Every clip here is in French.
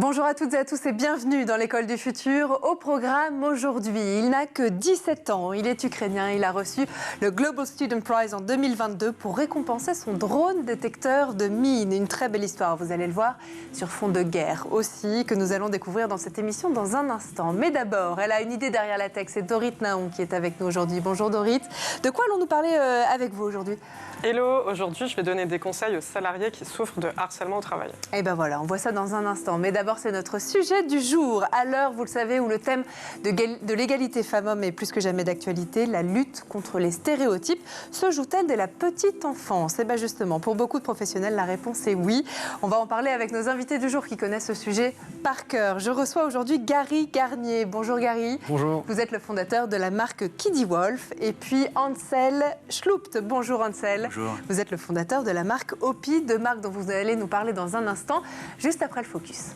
Bonjour à toutes et à tous et bienvenue dans l'école du futur. Au programme aujourd'hui, il n'a que 17 ans, il est ukrainien, il a reçu le Global Student Prize en 2022 pour récompenser son drone détecteur de mines. Une très belle histoire, vous allez le voir, sur fond de guerre aussi, que nous allons découvrir dans cette émission dans un instant. Mais d'abord, elle a une idée derrière la tech, c'est Dorit Naon qui est avec nous aujourd'hui. Bonjour Dorit, de quoi allons-nous parler avec vous aujourd'hui ? Hello, aujourd'hui je vais donner des conseils aux salariés qui souffrent de harcèlement au travail. Et ben voilà, on voit ça dans un instant. Mais d'abord, c'est notre sujet du jour. À l'heure, vous le savez, où le thème de l'égalité femmes-hommes est plus que jamais d'actualité, la lutte contre les stéréotypes se joue-t-elle dès la petite enfance ? Et bien justement, pour beaucoup de professionnels, la réponse est oui. On va en parler avec nos invités du jour qui connaissent ce sujet par cœur. Je reçois aujourd'hui Gary Garnier. Bonjour Gary. Bonjour. Vous êtes le fondateur de la marque Kiddy Wolf. Et puis Ansel Schlupt. Bonjour Ansel. Bonjour. Vous êtes le fondateur de la marque Opi, de marque dont vous allez nous parler dans un instant, juste après le focus.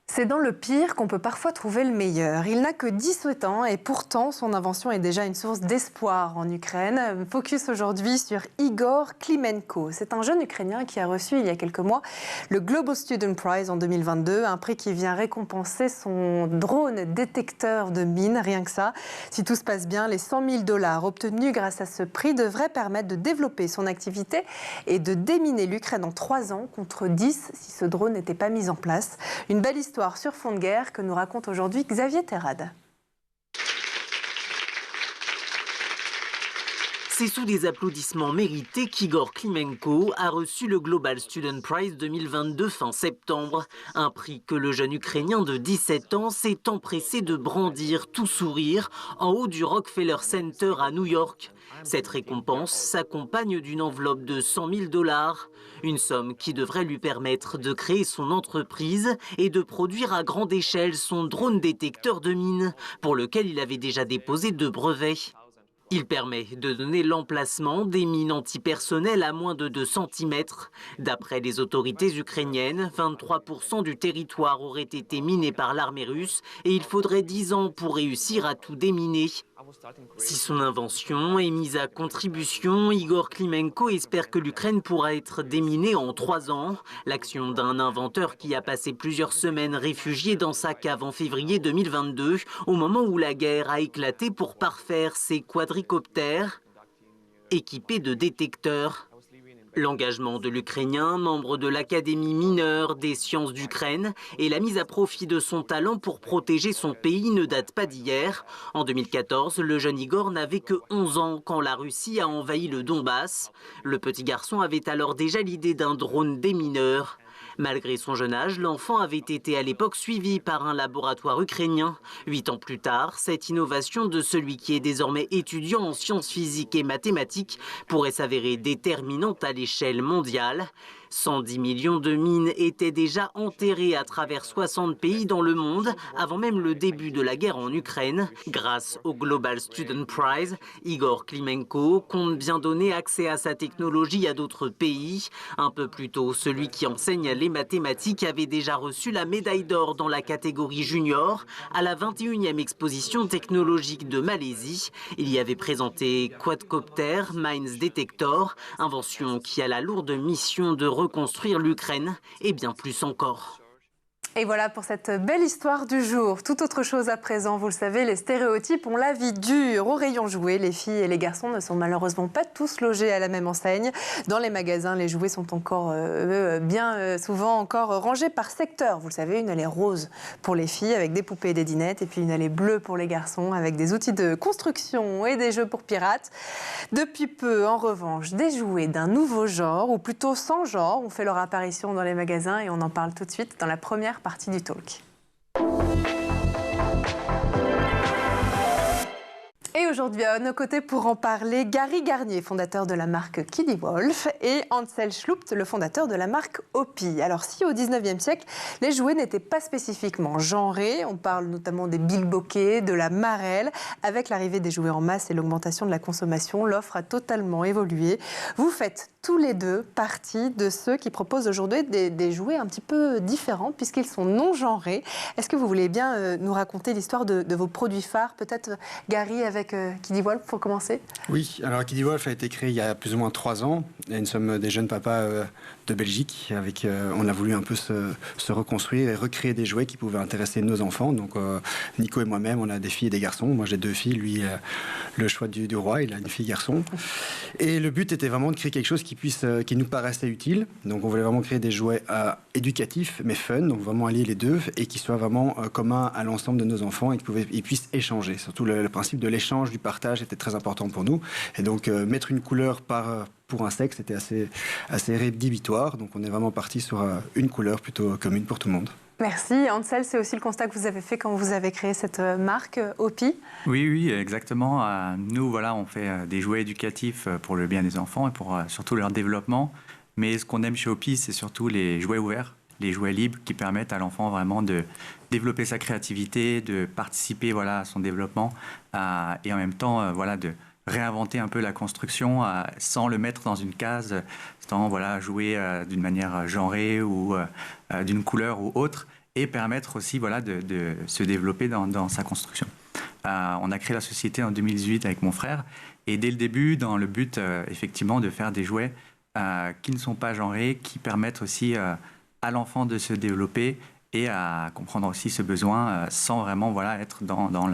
C'est dans le pire qu'on peut parfois trouver le meilleur. Il n'a que 18 ans et pourtant son invention est déjà une source d'espoir en Ukraine. Focus aujourd'hui sur Igor Klimenko. C'est un jeune Ukrainien qui a reçu il y a quelques mois le Global Student Prize en 2022, un prix qui vient récompenser son drone détecteur de mines, rien que ça. Si tout se passe bien, les 100 000 $ obtenus grâce à ce prix devraient permettre de développer son activité et de déminer l'Ukraine en 3 ans contre 10 si ce drone n'était pas mis en place. Une belle histoire sur fond de guerre que nous raconte aujourd'hui Xavier Terrade. C'est sous des applaudissements mérités qu'Igor Klimenko a reçu le Global Student Prize 2022 fin septembre. Un prix que le jeune Ukrainien de 17 ans s'est empressé de brandir tout sourire en haut du Rockefeller Center à New York. Cette récompense s'accompagne d'une enveloppe de 100 000 $, une somme qui devrait lui permettre de créer son entreprise et de produire à grande échelle son drone détecteur de mines, pour lequel il avait déjà déposé 2 brevets. Il permet de donner l'emplacement des mines antipersonnelles à moins de 2 cm. D'après les autorités ukrainiennes, 23% du territoire aurait été miné par l'armée russe et il faudrait 10 ans pour réussir à tout déminer. Si son invention est mise à contribution, Igor Klimenko espère que l'Ukraine pourra être déminée en 3 ans. L'action d'un inventeur qui a passé plusieurs semaines réfugié dans sa cave en février 2022, au moment où la guerre a éclaté pour parfaire ses quadricoptères équipés de détecteurs. L'engagement de l'Ukrainien, membre de l'Académie mineure des sciences d'Ukraine, et la mise à profit de son talent pour protéger son pays ne date pas d'hier. En 2014, le jeune Igor n'avait que 11 ans quand la Russie a envahi le Donbass. Le petit garçon avait alors déjà l'idée d'un drone démineur. Malgré son jeune âge, l'enfant avait été à l'époque suivi par un laboratoire ukrainien. 8 ans plus tard, cette innovation de celui qui est désormais étudiant en sciences physiques et mathématiques pourrait s'avérer déterminante à l'échelle mondiale. 110 millions de mines étaient déjà enterrées à travers 60 pays dans le monde avant même le début de la guerre en Ukraine. Grâce au Global Student Prize, Igor Klimenko compte bien donner accès à sa technologie à d'autres pays. Un peu plus tôt, celui qui enseigne les mathématiques avait déjà reçu la médaille d'or dans la catégorie junior à la 21e exposition technologique de Malaisie. Il y avait présenté Quadcopter Mines Detector, invention qui a la lourde mission de reconstruire l'Ukraine et bien plus encore. Et voilà pour cette belle histoire du jour. Tout autre chose à présent, vous le savez, les stéréotypes ont la vie dure. Au rayon jouets, les filles et les garçons ne sont malheureusement pas tous logés à la même enseigne. Dans les magasins, les jouets sont encore bien souvent encore rangés par secteur. Vous le savez, une allée rose pour les filles avec des poupées et des dinettes, et puis une allée bleue pour les garçons avec des outils de construction et des jeux pour pirates. Depuis peu, en revanche, des jouets d'un nouveau genre, ou plutôt sans genre, ont fait leur apparition dans les magasins et on en parle tout de suite dans la première partie du talk. Et aujourd'hui, à nos côtés pour en parler, Gary Garnier, fondateur de la marque Kiddy Wolf, et Ansel Schlupt, le fondateur de la marque Opi. Alors si au 19e siècle, les jouets n'étaient pas spécifiquement genrés, on parle notamment des bilboquets, de la marelle, avec l'arrivée des jouets en masse et l'augmentation de la consommation, l'offre a totalement évolué. Vous faites tous les deux partie de ceux qui proposent aujourd'hui des jouets un petit peu différents puisqu'ils sont non-genrés. Est-ce que vous voulez bien nous raconter l'histoire de vos produits phares? Peut-être Gary avec Kiddy Wolf pour commencer? Oui, alors Kiddy Wolf a été créé il y a plus ou moins 3 ans. Et nous sommes des jeunes papas de Belgique. On a voulu un peu se reconstruire et recréer des jouets qui pouvaient intéresser nos enfants. Donc Nico et moi-même, on a des filles et des garçons. Moi j'ai 2 filles, lui le choix du roi, il a une fille garçon. Et le but était vraiment de créer quelque chose qui nous paraissait utile. Donc on voulait vraiment créer des jouets éducatifs mais fun, donc vraiment allier les deux et qui soient vraiment communs à l'ensemble de nos enfants et qu'ils puissent échanger. Surtout le principe de l'échange, du partage était très important pour nous. Et donc mettre une couleur pour un sexe était assez rédhibitoire. Donc on est vraiment parti sur une couleur plutôt commune pour tout le monde. Merci. Ansel, c'est aussi le constat que vous avez fait quand vous avez créé cette marque Hopi? Oui, exactement. Nous, voilà, on fait des jouets éducatifs pour le bien des enfants et pour surtout leur développement. Mais ce qu'on aime chez Hopi, c'est surtout les jouets ouverts, les jouets libres qui permettent à l'enfant vraiment de développer sa créativité, de participer à son développement et en même temps de réinventer un peu la construction sans le mettre dans une case, sans jouer d'une manière genrée ou d'une couleur ou autre, et permettre aussi de se développer dans sa construction. On a créé la société en 2018 avec mon frère, et dès le début, dans le but effectivement de faire des jouets qui ne sont pas genrés, qui permettent aussi à l'enfant de se développer et à comprendre aussi ce besoin sans vraiment être dans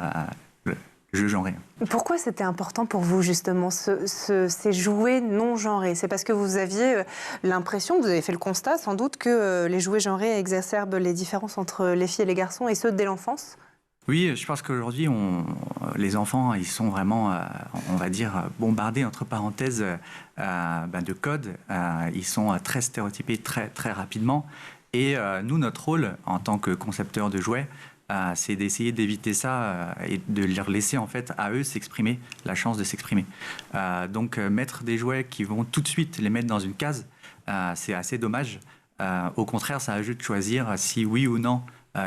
le jeu genré. Pourquoi c'était important pour vous justement ces jouets non genrés? C'est parce que vous aviez l'impression, vous avez fait le constat sans doute que les jouets genrés exacerbent les différences entre les filles et les garçons et ceux dès l'enfance? Oui, je pense qu'aujourd'hui, les enfants, ils sont vraiment, on va dire, bombardés, entre parenthèses, de codes. Ils sont très stéréotypés très, très rapidement. Et nous, notre rôle en tant que concepteurs de jouets, c'est d'essayer d'éviter ça et de leur laisser en fait à eux s'exprimer, la chance de s'exprimer. Donc mettre des jouets qui vont tout de suite les mettre dans une case, c'est assez dommage. Au contraire, ça ajoute de choisir si oui ou non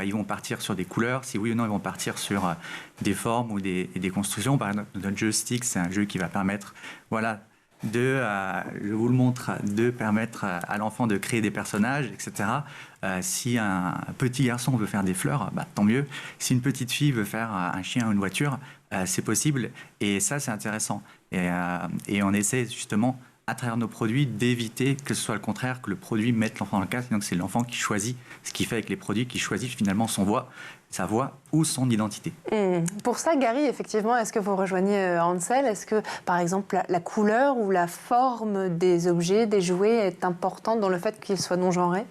ils vont partir sur des couleurs, si oui ou non ils vont partir sur des formes ou des constructions. Par exemple, notre jeu Stick, c'est un jeu qui va permettre, je vous le montre, de permettre à l'enfant de créer des personnages, etc. Si un petit garçon veut faire des fleurs, tant mieux. Si une petite fille veut faire un chien ou une voiture, c'est possible. Et ça, c'est intéressant. Et on essaie justement, à travers nos produits, d'éviter que ce soit le contraire, que le produit mette l'enfant dans le cadre. Donc c'est l'enfant qui choisit ce qu'il fait avec les produits, qui choisit finalement sa voix ou son identité. Pour ça, Gary, effectivement, est-ce que vous rejoignez Ansel? Est-ce que, par exemple, la couleur ou la forme des objets, des jouets est importante dans le fait qu'ils soient non-genrés?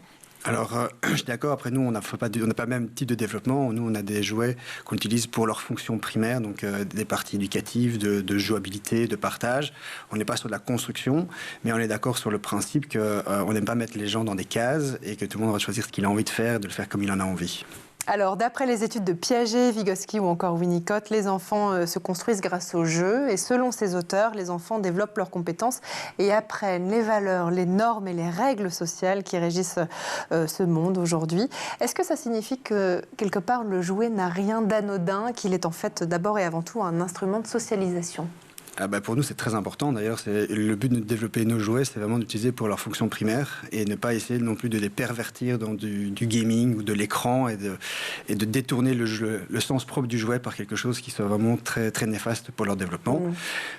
Alors, je suis d'accord. Après, nous, on n'a pas le même type de développement. Nous, on a des jouets qu'on utilise pour leur fonction primaire, donc des parties éducatives, de jouabilité, de partage. On n'est pas sur de la construction, mais on est d'accord sur le principe qu'on n'aime pas mettre les gens dans des cases et que tout le monde va choisir ce qu'il a envie de faire, de le faire comme il en a envie. Alors, d'après les études de Piaget, Vygotsky ou encore Winnicott, les enfants se construisent grâce au jeu. Et selon ces auteurs, les enfants développent leurs compétences et apprennent les valeurs, les normes et les règles sociales qui régissent ce monde aujourd'hui. Est-ce que ça signifie que, quelque part, le jouet n'a rien d'anodin, qu'il est en fait d'abord et avant tout un instrument de socialisation ? Pour nous, c'est très important. D'ailleurs, le but de développer nos jouets, c'est vraiment d'utiliser pour leur fonction primaire et ne pas essayer non plus de les pervertir dans du gaming ou de l'écran et de détourner le sens propre du jouet par quelque chose qui soit vraiment très, très néfaste pour leur développement.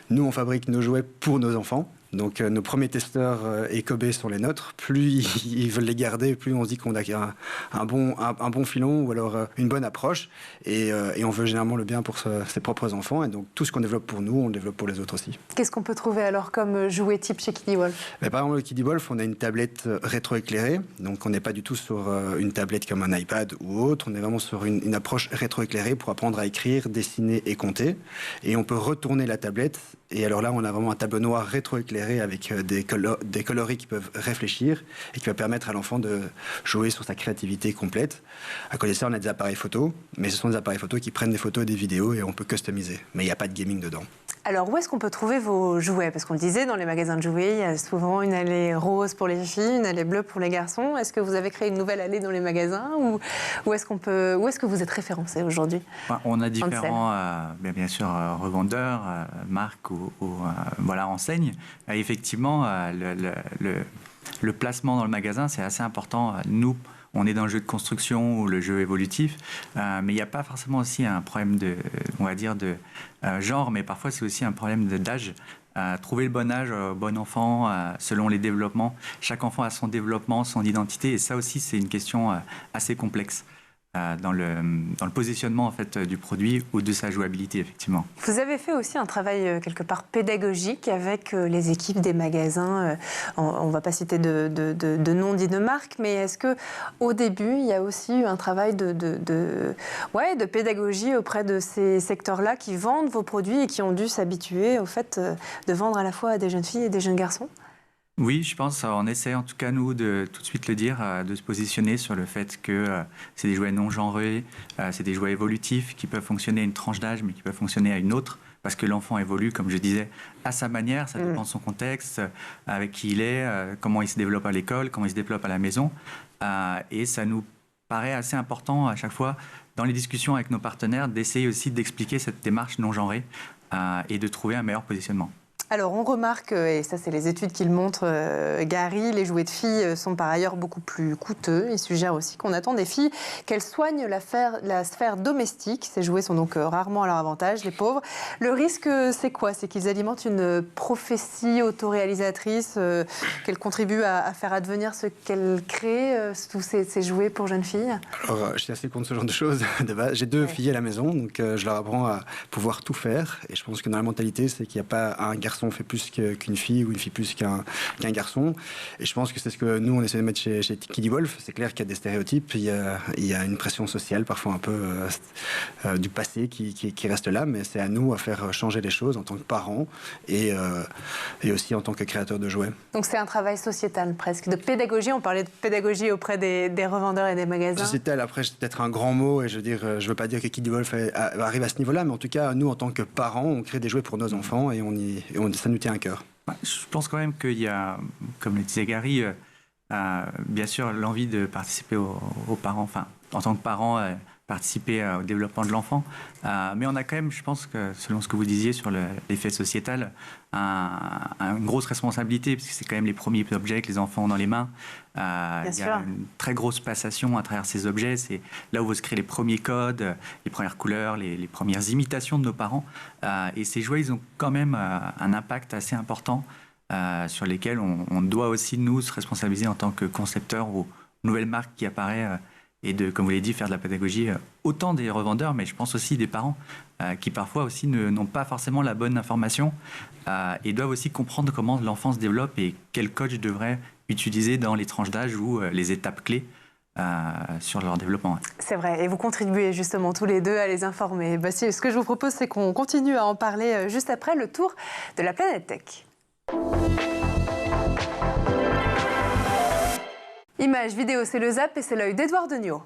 Nous, on fabrique nos jouets pour nos enfants. Donc nos premiers testeurs et Kobe sont les nôtres. Plus ils veulent les garder, plus on se dit qu'on a un bon filon ou alors une bonne approche. Et on veut généralement le bien pour ses propres enfants. Et donc tout ce qu'on développe pour nous, on le développe pour les autres aussi. Qu'est-ce qu'on peut trouver alors comme jouet type chez Kiddy Wolf? Par exemple, le Kiddy Wolf, on a une tablette rétroéclairée. Donc on n'est pas du tout sur une tablette comme un iPad ou autre. On est vraiment sur une approche rétroéclairée pour apprendre à écrire, dessiner et compter. Et on peut retourner la tablette. Et alors là, on a vraiment un tableau noir rétroéclairé avec des coloris qui peuvent réfléchir et qui va permettre à l'enfant de jouer sur sa créativité complète. À côté de ça, on a des appareils photo, mais ce sont des appareils photo qui prennent des photos et des vidéos et on peut customiser. Mais il n'y a pas de gaming dedans. Alors, où est-ce qu'on peut trouver vos jouets? Parce qu'on le disait, dans les magasins de jouets, il y a souvent une allée rose pour les filles, une allée bleue pour les garçons. Est-ce que vous avez créé une nouvelle allée dans les magasins ou où est-ce que vous êtes référencé aujourd'hui? On a différents, bien sûr, revendeurs, marques ou voilà, enseignes. Effectivement, le placement dans le magasin, c'est assez important. Nous, on est dans le jeu de construction ou le jeu évolutif, mais il n'y a pas forcément aussi un problème de genre, mais parfois c'est aussi un problème d'âge. Trouver le bon âge, bon enfant, selon les développements. Chaque enfant a son développement, son identité, et ça aussi c'est une question assez complexe dans le positionnement en fait, du produit ou de sa jouabilité, effectivement. Vous avez fait aussi un travail quelque part pédagogique avec les équipes des magasins. On ne va pas citer de nom ni de marque, mais est-ce qu'au début, il y a aussi eu un travail de pédagogie auprès de ces secteurs-là qui vendent vos produits et qui ont dû s'habituer au fait de vendre à la fois à des jeunes filles et des jeunes garçons? Oui, je pense, on essaie en tout cas nous de tout de suite le dire, de se positionner sur le fait que c'est des jouets non genrés, c'est des jouets évolutifs qui peuvent fonctionner à une tranche d'âge mais qui peuvent fonctionner à une autre parce que l'enfant évolue, comme je disais, à sa manière, ça dépend de son contexte, avec qui il est, comment il se développe à l'école, comment il se développe à la maison, et ça nous paraît assez important à chaque fois dans les discussions avec nos partenaires d'essayer aussi d'expliquer cette démarche non genrée et de trouver un meilleur positionnement. Alors, on remarque, et ça c'est les études qui le montrent, Gary, les jouets de filles sont par ailleurs beaucoup plus coûteux. Il suggère aussi qu'on attend des filles qu'elles soignent la sphère domestique. Ces jouets sont donc rarement à leur avantage, les pauvres. Le risque, c'est quoi? C'est qu'ils alimentent une prophétie autoréalisatrice, qu'elles contribuent à faire advenir ce qu'elles créent, tous ces jouets pour jeunes filles? Alors, je suis assez contre ce genre de choses. De base, j'ai 2 filles à la maison, donc je leur apprends à pouvoir tout faire. Et je pense que dans la mentalité, c'est qu'il n'y a pas un garçon fait plus qu'une fille ou une fille plus qu'un garçon. Et je pense que c'est ce que nous, on essaie de mettre chez Kiddy Wolf. C'est clair qu'il y a des stéréotypes, il y a une pression sociale, parfois un peu du passé qui reste là, mais c'est à nous à faire changer les choses en tant que parents et aussi en tant que créateurs de jouets. Donc c'est un travail sociétal presque, de pédagogie. On parlait de pédagogie auprès des revendeurs et des magasins. Sociétal, après, c'est peut-être un grand mot, et je veux pas dire que Kiddy Wolf arrive à ce niveau-là, mais en tout cas, nous, en tant que parents, on crée des jouets pour nos enfants et ça nous tient à cœur. Je pense quand même qu'il y a, comme le disait Gary, bien sûr l'envie de participer aux parents, enfin en tant que parent, participer au développement de l'enfant. Mais on a quand même, je pense que selon ce que vous disiez sur l'effet sociétal, une grosse responsabilité, parce que c'est quand même les premiers objets que les enfants ont dans les mains. Il y a une très grosse passation à travers ces objets. C'est là où vont se créer les premiers codes, les premières couleurs, les premières imitations de nos parents. Et ces jouets, ils ont quand même un impact assez important sur lesquels on doit aussi, nous, se responsabiliser en tant que concepteurs ou nouvelle marque qui apparaît et de, comme vous l'avez dit, faire de la pédagogie autant des revendeurs, mais je pense aussi des parents qui parfois aussi n'ont pas forcément la bonne information et doivent aussi comprendre comment l'enfant se développe et quel coach devrait utiliser dans les tranches d'âge ou les étapes clés sur leur développement. C'est vrai, et vous contribuez justement tous les deux à les informer. Ce que je vous propose, c'est qu'on continue à en parler juste après le tour de la planète tech. Images, vidéo, c'est le Zap et c'est l'œil d'Edouard Degnaud.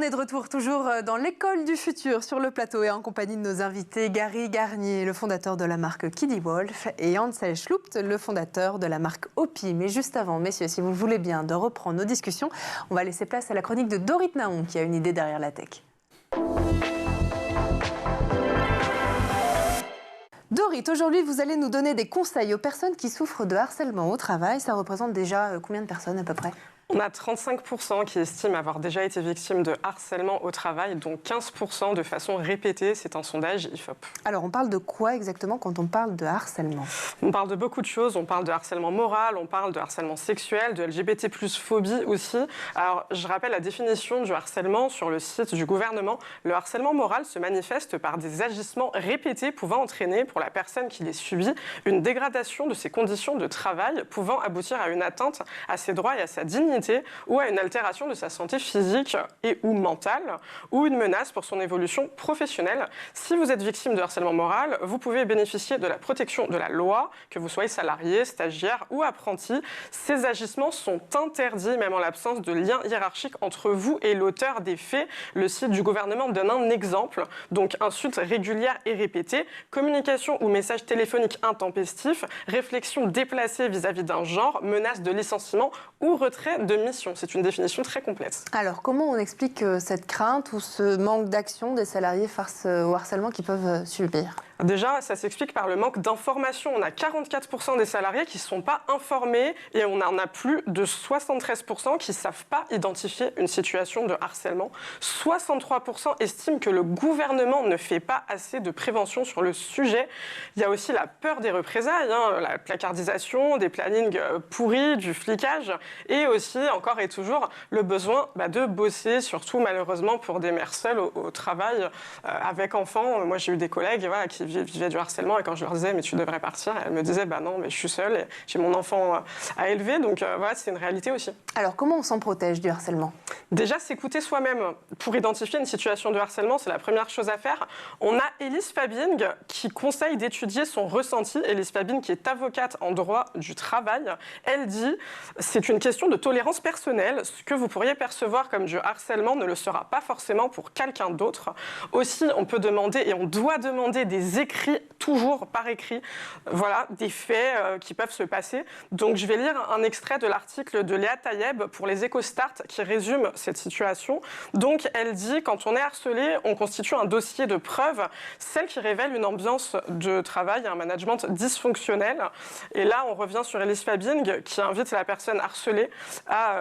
est de retour toujours dans l'école du futur sur le plateau et en compagnie de nos invités Gary Garnier, le fondateur de la marque Kiddy Wolf, et Ansel Schlupt, le fondateur de la marque Opi. Mais juste avant, messieurs, si vous le voulez bien, de reprendre nos discussions, on va laisser place à la chronique de Dorit Naon qui a une idée derrière la tech. Dorit, aujourd'hui, vous allez nous donner des conseils aux personnes qui souffrent de harcèlement au travail. Ça représente déjà combien de personnes à peu près ? On a 35% qui estiment avoir déjà été victimes de harcèlement au travail, dont 15% de façon répétée. C'est un sondage IFOP. Alors, on parle de quoi exactement quand on parle de harcèlement ? On parle de beaucoup de choses. On parle de harcèlement moral, on parle de harcèlement sexuel, de LGBT+ phobie aussi. Alors, je rappelle la définition du harcèlement sur le site du gouvernement. Le harcèlement moral se manifeste par des agissements répétés pouvant entraîner, pour la personne qui les subit, une dégradation de ses conditions de travail, pouvant aboutir à une atteinte à ses droits et à sa dignité, ou à une altération de sa santé physique et ou mentale, ou une menace pour son évolution professionnelle. Si vous êtes victime de harcèlement moral, vous pouvez bénéficier de la protection de la loi, que vous soyez salarié, stagiaire ou apprenti. Ces agissements sont interdits, même en l'absence de lien hiérarchique entre vous et l'auteur des faits. Le site du gouvernement donne un exemple, donc insultes régulières et répétées, communication ou messages téléphoniques intempestifs, réflexion déplacée vis-à-vis d'un genre, menace de licenciement ou retrait de mission. C'est une définition très complète. Alors, comment on explique cette crainte ou ce manque d'action des salariés face au harcèlement qu'ils peuvent subir ? Déjà, ça s'explique par le manque d'information. On a 44% des salariés qui ne sont pas informés et on en a plus de 73% qui ne savent pas identifier une situation de harcèlement. 63% estiment que le gouvernement ne fait pas assez de prévention sur le sujet. Il y a aussi la peur des représailles, la placardisation, des plannings pourris, du flicage et aussi, encore et toujours, le besoin de bosser, surtout malheureusement pour des mères seules au travail avec enfants. Moi, j'ai eu des collègues qui vivaient du harcèlement et quand je leur disais « mais tu devrais partir », elles me disaient « bah non, mais je suis seule et j'ai mon enfant à élever ». Donc voilà, c'est une réalité aussi. Alors, comment on s'en protège du harcèlement ? Déjà, s'écouter soi-même. Pour identifier une situation de harcèlement, c'est la première chose à faire. On a Élise Fabing qui conseille d'étudier son ressenti. Élise Fabing qui est avocate en droit du travail. Elle dit « c'est une question de tolérance personnelle. Ce que vous pourriez percevoir comme du harcèlement ne le sera pas forcément pour quelqu'un d'autre. Aussi, on peut demander et on doit demander des écrits, toujours par écrit, voilà, des faits qui peuvent se passer. Donc, je vais lire un extrait de l'article de Léa Taïeb pour les EcoStart qui résume cette situation. Donc, elle dit, quand on est harcelé, on constitue un dossier de preuves, celle qui révèle une ambiance de travail, un management dysfonctionnel. Et là, on revient sur Élise Fabing qui invite la personne harcelée à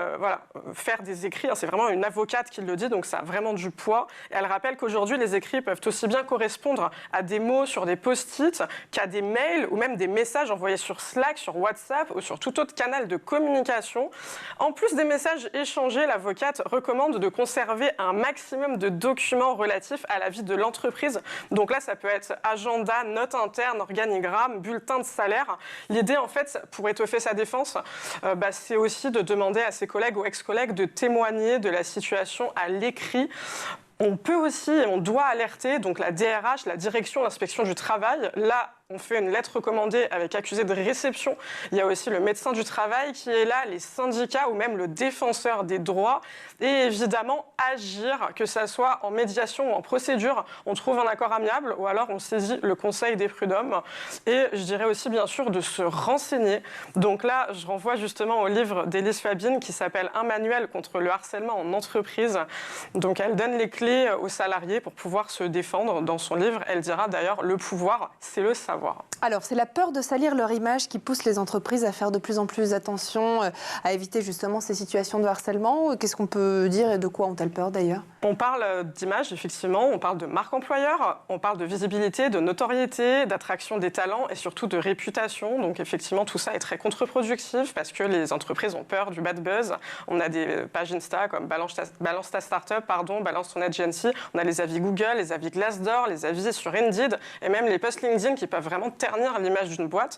faire des écrits. C'est vraiment une avocate qui le dit, donc ça a vraiment du poids. Et elle rappelle qu'aujourd'hui, les écrits peuvent aussi bien correspondre à des mots sur des post-it qu'à des mails ou même des messages envoyés sur Slack, sur WhatsApp ou sur tout autre canal de communication. En plus des messages échangés, l'avocate recommande de conserver un maximum de documents relatifs à la vie de l'entreprise. Donc là, ça peut être agenda, notes internes, organigramme, bulletin de salaire. L'idée, en fait, pour étoffer sa défense, c'est aussi de demander à ses collègues ou ex-collègues de témoigner de la situation à l'écrit. On peut aussi et on doit alerter donc la DRH, la direction de l'inspection du travail. Là, on fait une lettre recommandée avec accusé de réception. Il y a aussi le médecin du travail qui est là, les syndicats ou même le défenseur des droits. Et évidemment, agir, que ça soit en médiation ou en procédure, on trouve un accord amiable ou alors on saisit le conseil des prud'hommes. Et je dirais aussi, bien sûr, de se renseigner. Donc là, je renvoie justement au livre d'Élise Fabing qui s'appelle « Un manuel contre le harcèlement en entreprise ». Donc elle donne les clés aux salariés pour pouvoir se défendre. Dans son livre, elle dira d'ailleurs « Le pouvoir, c'est le savoir ». Alors, c'est la peur de salir leur image qui pousse les entreprises à faire de plus en plus attention, à éviter justement ces situations de harcèlement. Qu'est-ce qu'on peut dire et de quoi ont-elles peur d'ailleurs ? On parle d'image, effectivement, on parle de marque employeur, on parle de visibilité, de notoriété, d'attraction des talents et surtout de réputation. Donc effectivement, tout ça est très contre-productif parce que les entreprises ont peur du bad buzz. On a des pages Insta comme Balance ta startup, Balance ton agency. On a les avis Google, les avis Glassdoor, les avis sur Indeed et même les posts LinkedIn qui peuvent vraiment ternir l'image d'une boîte.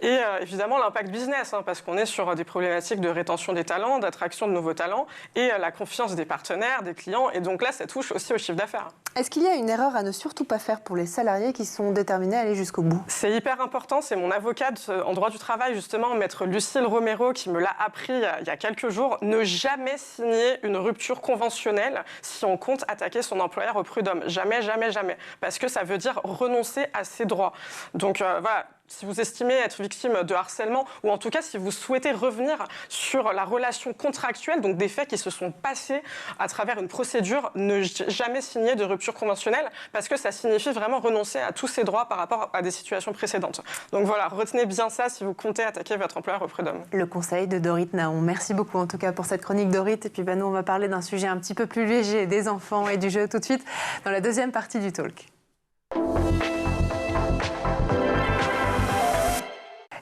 Et évidemment, l'impact business, parce qu'on est sur des problématiques de rétention des talents, d'attraction de nouveaux talents et la confiance des partenaires, des clients et donc là, ça touche aussi au chiffre d'affaires. Est-ce qu'il y a une erreur à ne surtout pas faire pour les salariés qui sont déterminés à aller jusqu'au bout? C'est hyper important. C'est mon avocate en droit du travail, justement, maître Lucille Romero, qui me l'a appris il y a quelques jours. Ne jamais signer une rupture conventionnelle si on compte attaquer son employeur au prud'homme. Jamais, jamais, jamais. Parce que ça veut dire renoncer à ses droits. Donc voilà. Si vous estimez être victime de harcèlement, ou en tout cas si vous souhaitez revenir sur la relation contractuelle, donc des faits qui se sont passés à travers une procédure, ne jamais signer de rupture conventionnelle, parce que ça signifie vraiment renoncer à tous ses droits par rapport à des situations précédentes. Donc voilà, retenez bien ça si vous comptez attaquer votre employeur au prud'homme. Le conseil de Dorit Naon. Merci beaucoup en tout cas pour cette chronique, Dorit. Et puis nous, on va parler d'un sujet un petit peu plus léger, des enfants et du jeu, tout de suite dans la deuxième partie du talk.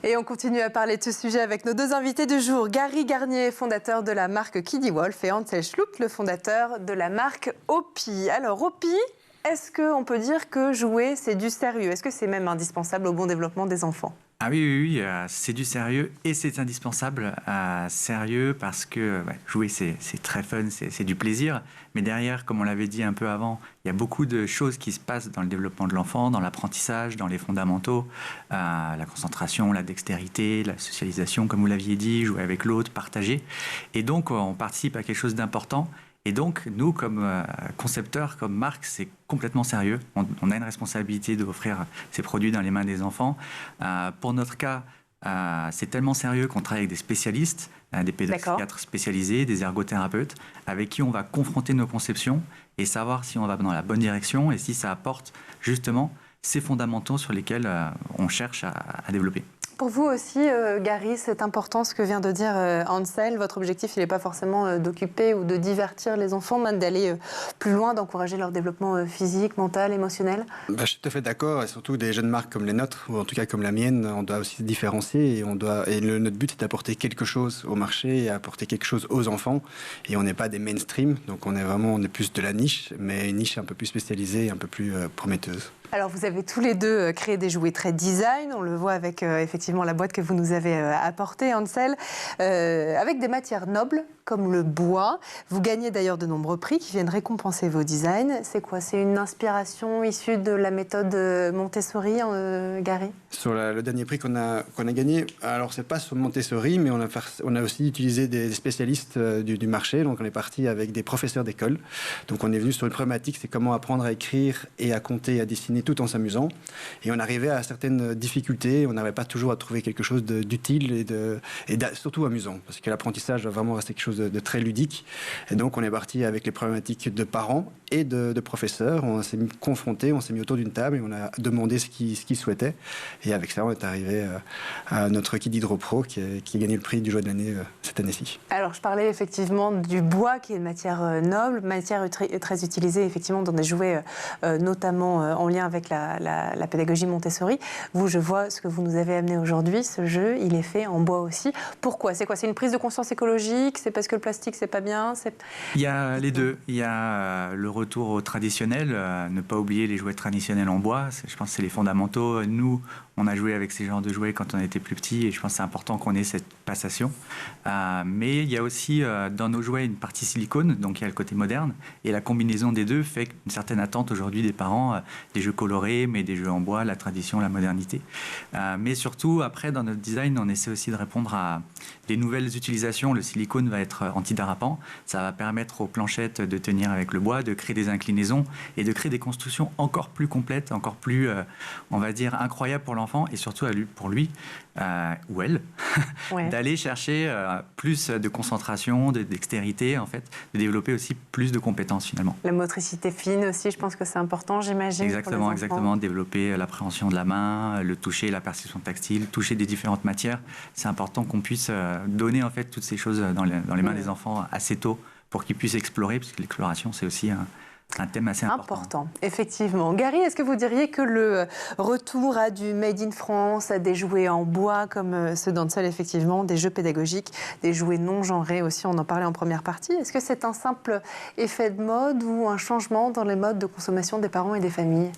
Et on continue à parler de ce sujet avec nos deux invités du jour. Gary Garnier, fondateur de la marque Kiddy Wolf, et Ansel Schlup, le fondateur de la marque Opi. Alors Opi, est-ce qu'on peut dire que jouer, c'est du sérieux? Est-ce que c'est même indispensable au bon développement des enfants? Ah oui, c'est du sérieux et c'est indispensable. Sérieux parce que jouer, c'est très fun, c'est du plaisir. Mais derrière, comme on l'avait dit un peu avant, il y a beaucoup de choses qui se passent dans le développement de l'enfant, dans l'apprentissage, dans les fondamentaux, la concentration, la dextérité, la socialisation, comme vous l'aviez dit, jouer avec l'autre, partager. Et donc, on participe à quelque chose d'important. Et donc, nous, comme concepteurs, comme marque, c'est complètement sérieux. On a une responsabilité d'offrir ces produits dans les mains des enfants. Pour notre cas, c'est tellement sérieux qu'on travaille avec des spécialistes, des pédopsychiatres spécialisés, des ergothérapeutes, avec qui on va confronter nos conceptions et savoir si on va dans la bonne direction et si ça apporte justement ces fondamentaux sur lesquels on cherche à développer. Pour vous aussi, Gary, c'est important ce que vient de dire Ansel. Votre objectif, il n'est pas forcément d'occuper ou de divertir les enfants, mais d'aller plus loin, d'encourager leur développement physique, mental, émotionnel. Je suis tout à fait d'accord, et surtout des jeunes marques comme les nôtres, ou en tout cas comme la mienne, on doit aussi se différencier et notre but est d'apporter quelque chose au marché et apporter quelque chose aux enfants. Et on n'est pas des mainstream, donc on est plus de la niche, mais une niche un peu plus spécialisée et un peu plus prometteuse. Alors, vous avez tous les deux créé des jouets très design. On le voit avec effectivement la boîte que vous nous avez apportée, Ansel, avec des matières nobles comme le bois. Vous gagnez d'ailleurs de nombreux prix qui viennent récompenser vos designs. C'est quoi? C'est une inspiration issue de la méthode Montessori, Gary? Sur le dernier prix qu'on a gagné, alors c'est pas sur Montessori, mais on a aussi utilisé des spécialistes du marché. Donc on est parti avec des professeurs d'école. Donc on est venu sur une problématique, c'est comment apprendre à écrire et à compter et à dessiner tout en s'amusant. Et on arrivait à certaines difficultés. On n'arrivait pas toujours à trouver quelque chose d'utile et surtout amusant. Parce que l'apprentissage doit vraiment rester quelque chose de très ludique. Et donc on est parti avec les problématiques de parents et de professeurs. On s'est confrontés, on s'est mis autour d'une table et on a demandé ce qu'ils souhaitaient. Et avec ça, on est arrivé à notre kit Hydro Pro qui a gagné le prix du jouet de l'année cette année-ci. Alors, je parlais effectivement du bois, qui est une matière noble, matière très utilisée effectivement dans des jouets, notamment en lien avec la pédagogie Montessori. Vous, je vois ce que vous nous avez amené aujourd'hui. Ce jeu, il est fait en bois aussi. Pourquoi? C'est quoi? C'est une prise de conscience écologique? C'est parce que le plastique, c'est pas bien? Il y a les deux. Il y a le retour au traditionnel, ne pas oublier les jouets traditionnels en bois. Je pense que c'est les fondamentaux. Nous, on a joué avec ces genres de jouets quand on était plus petit et je pense que c'est important qu'on ait cette passation. Mais il y a aussi dans nos jouets une partie silicone, donc il y a le côté moderne. Et la combinaison des deux fait une certaine attente aujourd'hui des parents, des jeux colorés, mais des jeux en bois, la tradition, la modernité. Mais surtout, après, dans notre design, on essaie aussi de répondre à des nouvelles utilisations. Le silicone va être antidérapant. Ça va permettre aux planchettes de tenir avec le bois, de créer des inclinaisons et de créer des constructions encore plus complètes, encore plus, on va dire, incroyables pour l'enfant et surtout pour lui ou elle, d'aller chercher plus de concentration, de dextérité, en fait, de développer aussi plus de compétences finalement. La motricité fine aussi, je pense que c'est important, j'imagine. Exactement. Développer l'appréhension de la main, le toucher, la perception tactile, toucher des différentes matières. C'est important qu'on puisse donner en fait toutes ces choses dans les mains des enfants assez tôt pour qu'ils puissent explorer, parce que l'exploration c'est aussi un thème assez important. Effectivement. Gary, est-ce que vous diriez que le retour à du Made in France, à des jouets en bois comme ceux d'Ansel, effectivement, des jeux pédagogiques, des jouets non genrés aussi, on en parlait en première partie, est-ce que c'est un simple effet de mode ou un changement dans les modes de consommation des parents et des familles?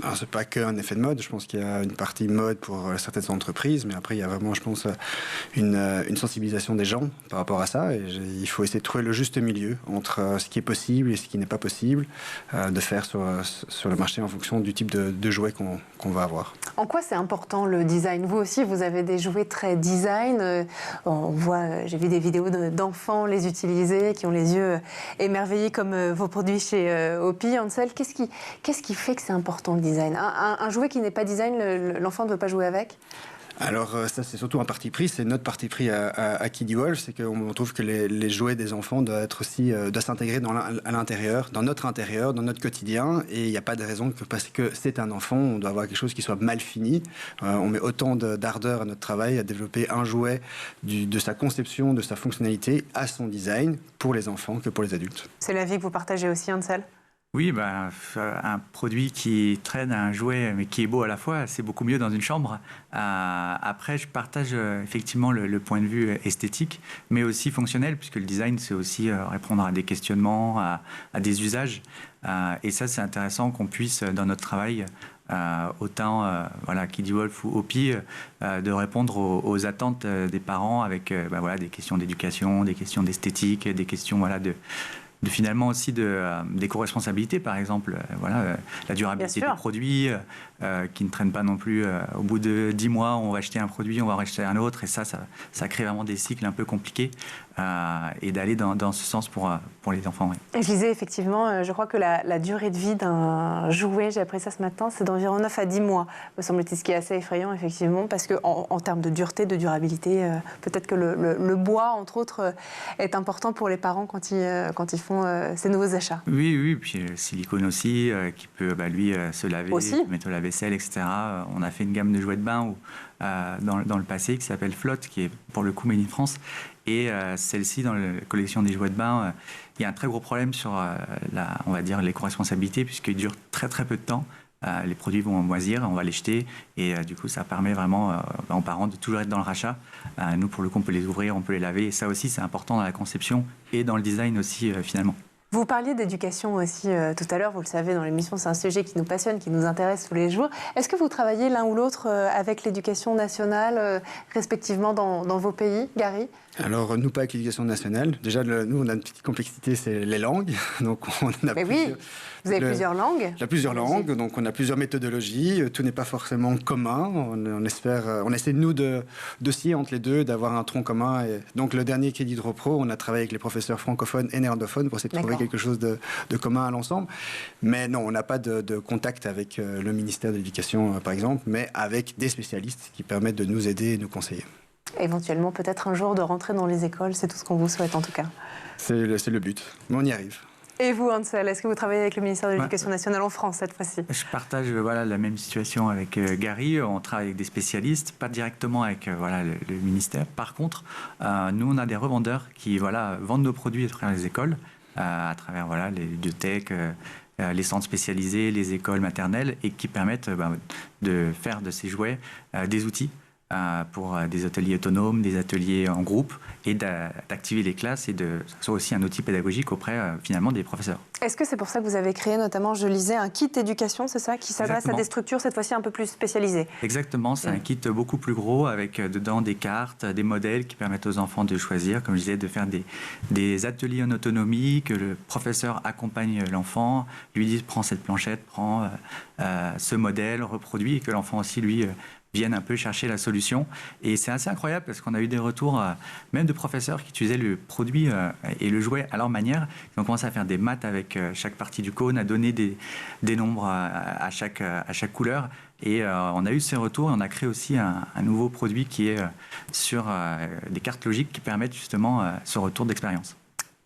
Alors, c'est pas qu'un effet de mode. Je pense qu'il y a une partie mode pour certaines entreprises, mais après, il y a vraiment, je pense, une sensibilisation des gens par rapport à ça. Et il faut essayer de trouver le juste milieu entre ce qui est possible et ce qui n'est pas possible de faire sur le marché en fonction du type de jouet qu'on va avoir. En quoi c'est important le design? Vous aussi, vous avez des jouets très design. On voit, j'ai vu des vidéos d'enfants les utiliser, qui ont les yeux émerveillés comme vos produits chez Hopi. Ansel, qu'est-ce qui fait que c'est important le design? Un jouet qui n'est pas design, l'enfant ne veut pas jouer avec? Alors ça, c'est surtout un parti pris, c'est notre parti pris à KidiWolf, c'est qu'on trouve que les jouets des enfants doivent s'intégrer à l'intérieur, dans notre quotidien, et il n'y a pas de raison que parce que c'est un enfant, on doit avoir quelque chose qui soit mal fini. On met autant d'ardeur à notre travail à développer un jouet de sa conception, de sa fonctionnalité, à son design, pour les enfants que pour les adultes. C'est l'avis que vous partagez aussi, Ansel? Oui, un produit qui traîne un jouet, mais qui est beau à la fois, c'est beaucoup mieux dans une chambre. Après, je partage effectivement le point de vue esthétique, mais aussi fonctionnel, puisque le design, c'est aussi répondre à des questionnements, à des usages. Et ça, c'est intéressant qu'on puisse, dans notre travail, autant KidiWolf ou Hopi, de répondre aux attentes des parents avec des questions d'éducation, des questions d'esthétique, des questions finalement aussi d'éco-responsabilité, par exemple, la durabilité des produits qui ne traînent pas non plus. Au bout de 10 mois, on va acheter un produit, on va en acheter un autre, et ça crée vraiment des cycles un peu compliqués, et d'aller dans ce sens pour les enfants. Oui. Je disais effectivement, je crois que la durée de vie d'un jouet, j'ai appris ça ce matin, c'est d'environ 9 à 10 mois, me semble-t-il, ce qui est assez effrayant, effectivement, parce qu'en termes de dureté, de durabilité, peut-être que le bois, entre autres, est important pour les parents quand ils font ces nouveaux achats. Oui, puis le silicone aussi, qui peut, se laver, aussi. mettre au lave-vaisselle, etc. On a fait une gamme de jouets de bain dans le passé qui s'appelle Flotte, qui est pour le coup Made in France. Et celle-ci, dans la collection des jouets de bain, il y a un très gros problème sur on va dire, l'éco-responsabilité, puisqu'ils durent très très peu de temps. Les produits vont moisir, on va les jeter, et du coup ça permet vraiment aux parents de toujours être dans le rachat. Nous, pour le coup, on peut les ouvrir, on peut les laver, et ça aussi c'est important dans la conception et dans le design aussi finalement. Vous parliez d'éducation aussi tout à l'heure, vous le savez, dans l'émission, c'est un sujet qui nous passionne, qui nous intéresse tous les jours. Est-ce que vous travaillez l'un ou l'autre avec l'éducation nationale, respectivement dans vos pays, Gary? Alors, nous, pas avec l'éducation nationale. Déjà, nous, on a une petite complexité, c'est les langues. Donc, on a vous avez plusieurs langues. Il y a plusieurs langues, donc on a plusieurs méthodologies. Tout n'est pas forcément commun. On essaie, nous, d'osciller entre les deux, d'avoir un tronc commun. Et donc, le dernier KidiDrawPro, on a travaillé avec les professeurs francophones et néerlandophones pour essayer de trouver quelque chose de commun à l'ensemble. Mais non, on n'a pas de contact avec le ministère de l'Éducation, par exemple, mais avec des spécialistes qui permettent de nous aider et nous conseiller. Éventuellement, peut-être un jour de rentrer dans les écoles, c'est tout ce qu'on vous souhaite en tout cas. C'est le but, mais on y arrive. Et vous, Ansel, est-ce que vous travaillez avec le ministère de l'Éducation nationale en France cette fois-ci? Je partage la même situation avec Gary. On travaille avec des spécialistes, pas directement avec le ministère. Par contre, nous, on a des revendeurs qui vendent nos produits à travers les écoles, à travers les bibliothèques, les centres spécialisés, les écoles maternelles, et qui permettent de faire de ces jouets des outils pour des ateliers autonomes, des ateliers en groupe, et d'activer les classes, et que ce soit aussi un outil pédagogique auprès finalement des professeurs. Est-ce que c'est pour ça que vous avez créé notamment, je lisais, un kit éducation, c'est ça, qui s'adresse à des structures cette fois-ci un peu plus spécialisées? Exactement, c'est un kit beaucoup plus gros, avec dedans des cartes, des modèles qui permettent aux enfants de choisir, comme je disais, de faire des ateliers en autonomie, que le professeur accompagne l'enfant, lui dit prends cette planchette, prends ce modèle, reproduit, et que l'enfant aussi lui viennent un peu chercher la solution. Et c'est assez incroyable parce qu'on a eu des retours même de professeurs qui utilisaient le produit et le jouet à leur manière. Ils ont commencé à faire des maths avec chaque partie du cône, à donner des nombres à chaque couleur. Et on a eu ces retours, et on a créé aussi un nouveau produit qui est sur des cartes logiques qui permettent justement ce retour d'expérience.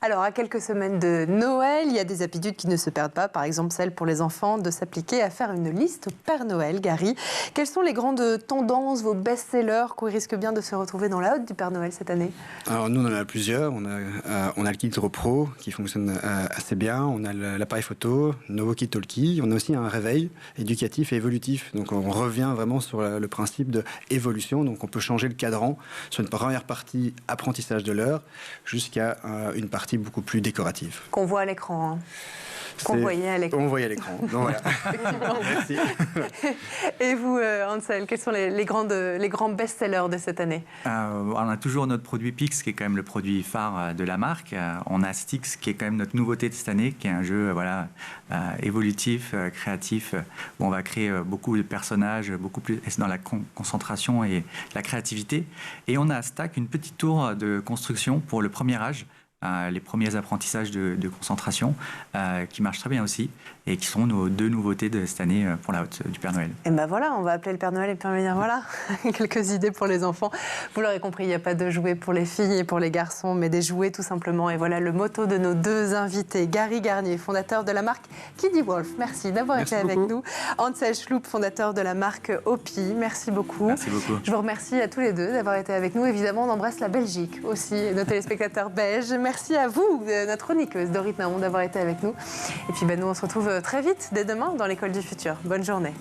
Alors, à quelques semaines de Noël, il y a des habitudes qui ne se perdent pas. Par exemple, celle pour les enfants de s'appliquer à faire une liste Père Noël. Gary, quelles sont les grandes tendances, vos best-sellers, qui risquent bien de se retrouver dans la hotte du Père Noël cette année? Alors, nous, on en a plusieurs. On a le kit KidiDrawPro qui fonctionne assez bien. On a l'appareil photo, le nouveau kit Talkie. On a aussi un réveil éducatif et évolutif. Donc, on revient vraiment sur le principe d'évolution. Donc, on peut changer le cadran sur une première partie apprentissage de l'heure jusqu'à une partie beaucoup plus décorative. Qu'on voit à l'écran. Hein. Qu'on voyait à l'écran. On voyait à l'écran. Donc, voilà. Merci. Et vous, Ansel, quels sont les grands best-sellers de cette année? On a toujours notre produit Pix, qui est quand même le produit phare de la marque. On a Styx, qui est quand même notre nouveauté de cette année, qui est un jeu évolutif, créatif, où on va créer beaucoup de personnages, beaucoup plus dans la concentration et la créativité. Et on à Stack une petite tour de construction pour le premier âge, les premiers apprentissages de concentration, qui marchent très bien aussi et qui sont nos deux nouveautés de cette année pour la haute du Père Noël. Et ben voilà, on va appeler le Père Noël et puis on va dire voilà, quelques idées pour les enfants. Vous l'aurez compris, il n'y a pas de jouets pour les filles et pour les garçons, mais des jouets tout simplement. Et voilà le motto de nos deux invités. Gary Garnier, fondateur de la marque Kiddy Wolf. Merci d'avoir été avec nous. Ansel Schlup, fondateur de la marque Opi. Merci beaucoup. Merci beaucoup. Je vous remercie à tous les deux d'avoir été avec nous. Évidemment, on embrasse la Belgique aussi, et nos téléspectateurs belges. Merci à vous, notre chroniqueuse Dorit Naon, d'avoir été avec nous. Et puis nous, on se retrouve très vite, dès demain, dans l'École du Futur. Bonne journée.